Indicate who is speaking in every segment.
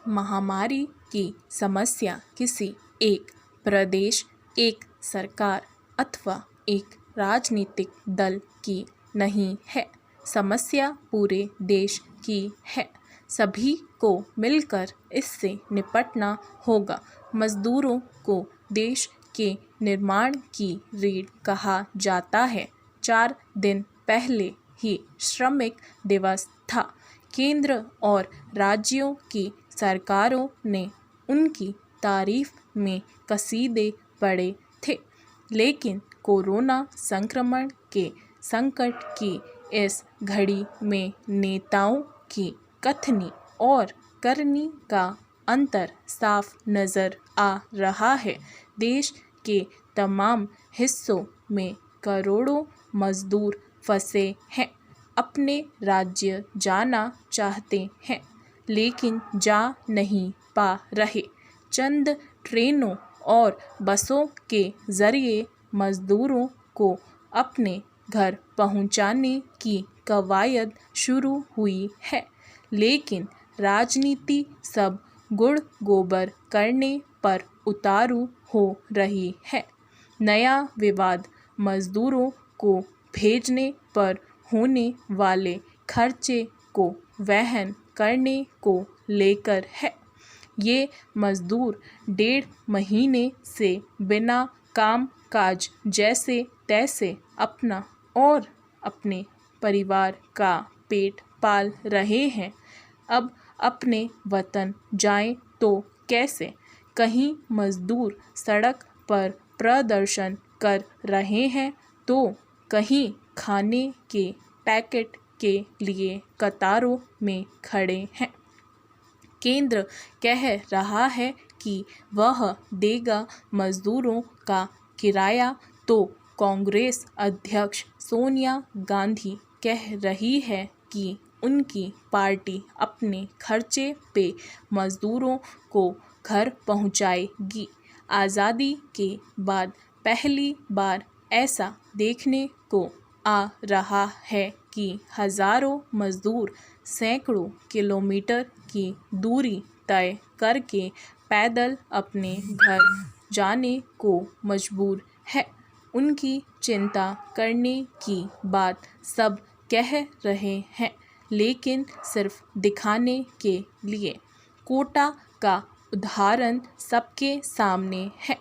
Speaker 1: महामारी की समस्या किसी एक प्रदेश, एक सरकार अथवा एक राजनीतिक दल की नहीं है। समस्या पूरे देश की है। सभी को मिलकर इससे निपटना होगा। मजदूरों को देश के निर्माण की रीढ़ कहा जाता है। 4 दिन पहले ही श्रमिक दिवस था। केंद्र और राज्यों की सरकारों ने उनकी तारीफ में कसीदे पढ़े थे, लेकिन कोरोना संक्रमण के संकट की इस घड़ी में नेताओं की कथनी और करनी का अंतर साफ नज़र आ रहा है। देश के तमाम हिस्सों में करोड़ों मजदूर फंसे हैं, अपने राज्य जाना चाहते हैं लेकिन जा नहीं पा रहे। चंद ट्रेनों और बसों के ज़रिए मज़दूरों को अपने घर पहुंचाने की कवायद शुरू हुई है, लेकिन राजनीति सब गुड़ गोबर करने पर उतारू हो रही है। नया विवाद मज़दूरों को भेजने पर होने वाले खर्चे को वहन करने को लेकर है। ये मज़दूर 1.5 महीने से बिना काम काज जैसे तैसे अपना और अपने परिवार का पेट पाल रहे हैं। अब अपने वतन जाएं तो कैसे? कहीं मज़दूर सड़क पर प्रदर्शन कर रहे हैं तो कहीं खाने के पैकेट के लिए कतारों में खड़े हैं। केंद्र कह रहा है कि वह देगा मज़दूरों का किराया, तो कांग्रेस अध्यक्ष सोनिया गांधी कह रही है कि उनकी पार्टी अपने खर्चे पे मज़दूरों को घर पहुंचाएगी। आज़ादी के बाद पहली बार ऐसा देखने को आ रहा है कि हज़ारों मज़दूर सैकड़ों किलोमीटर की दूरी तय करके पैदल अपने घर जाने को मजबूर है। उनकी चिंता करने की बात सब कह रहे हैं, लेकिन सिर्फ दिखाने के लिए। कोटा का उदाहरण सबके सामने है।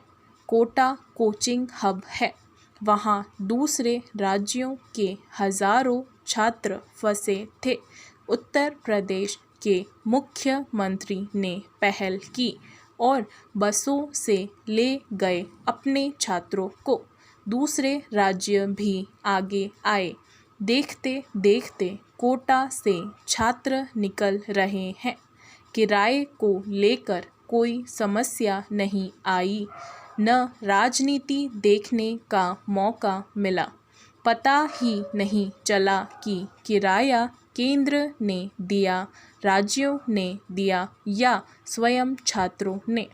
Speaker 1: कोटा कोचिंग हब है। वहाँ दूसरे राज्यों के हज़ारों छात्र फंसे थे। उत्तर प्रदेश के मुख्यमंत्री ने पहल की और बसों से ले गए अपने छात्रों को। दूसरे राज्य भी आगे आए। देखते देखते कोटा से छात्र निकल रहे हैं। किराए को लेकर कोई समस्या नहीं आई, न राजनीति देखने का मौका मिला। पता ही नहीं चला कि किराया केंद्र ने दिया, राज्यों ने दिया या स्वयं छात्रों ने।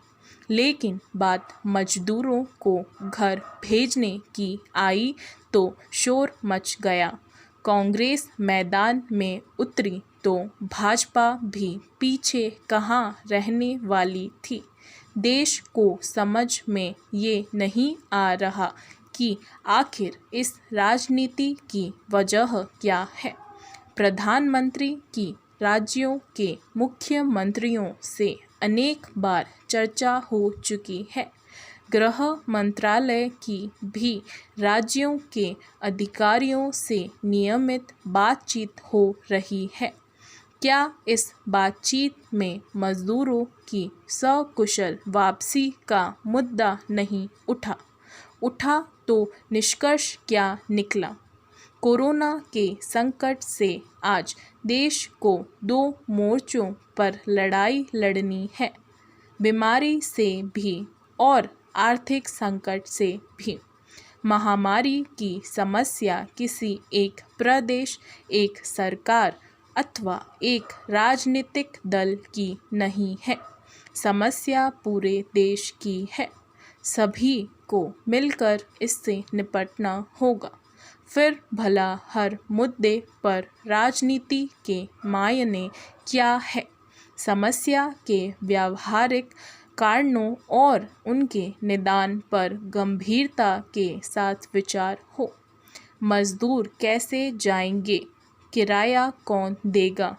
Speaker 1: लेकिन बात मजदूरों को घर भेजने की आई तो शोर मच गया। कांग्रेस मैदान में उतरी तो भाजपा भी पीछे कहाँ रहने वाली थी। देश को समझ में ये नहीं आ रहा कि आखिर इस राजनीति की वजह क्या है। प्रधानमंत्री की राज्यों के मुख्यमंत्रियों से अनेक बार चर्चा हो चुकी है। गृह मंत्रालय की भी राज्यों के अधिकारियों से नियमित बातचीत हो रही है। क्या इस बातचीत में मज़दूरों की सकुशल वापसी का मुद्दा नहीं उठा तो निष्कर्ष क्या निकला? कोरोना के संकट से आज देश को 2 मोर्चों पर लड़ाई लड़नी है। बीमारी से भी और आर्थिक संकट से भी। महामारी की समस्या किसी एक प्रदेश, एक सरकार अथवा एक राजनीतिक दल की नहीं है। समस्या पूरे देश की है। सभी को मिलकर इससे निपटना होगा। फिर भला हर मुद्दे पर राजनीति के मायने क्या है? समस्या के व्यावहारिक कारणों और उनके निदान पर गंभीरता के साथ विचार हो। मजदूर कैसे जाएंगे? किराया कौन देगा?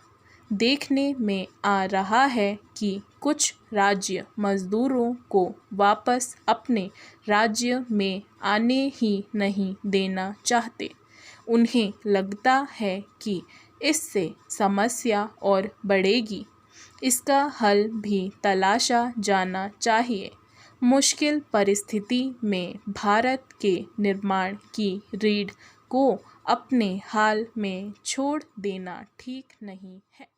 Speaker 1: देखने में आ रहा है कि कुछ राज्य मजदूरों को वापस अपने राज्य में आने ही नहीं देना चाहते। उन्हें लगता है कि इससे समस्या और बढ़ेगी। इसका हल भी तलाशा जाना चाहिए। मुश्किल परिस्थिति में भारत के निर्माण की रीढ़ को अपने हाल में छोड़ देना ठीक नहीं है।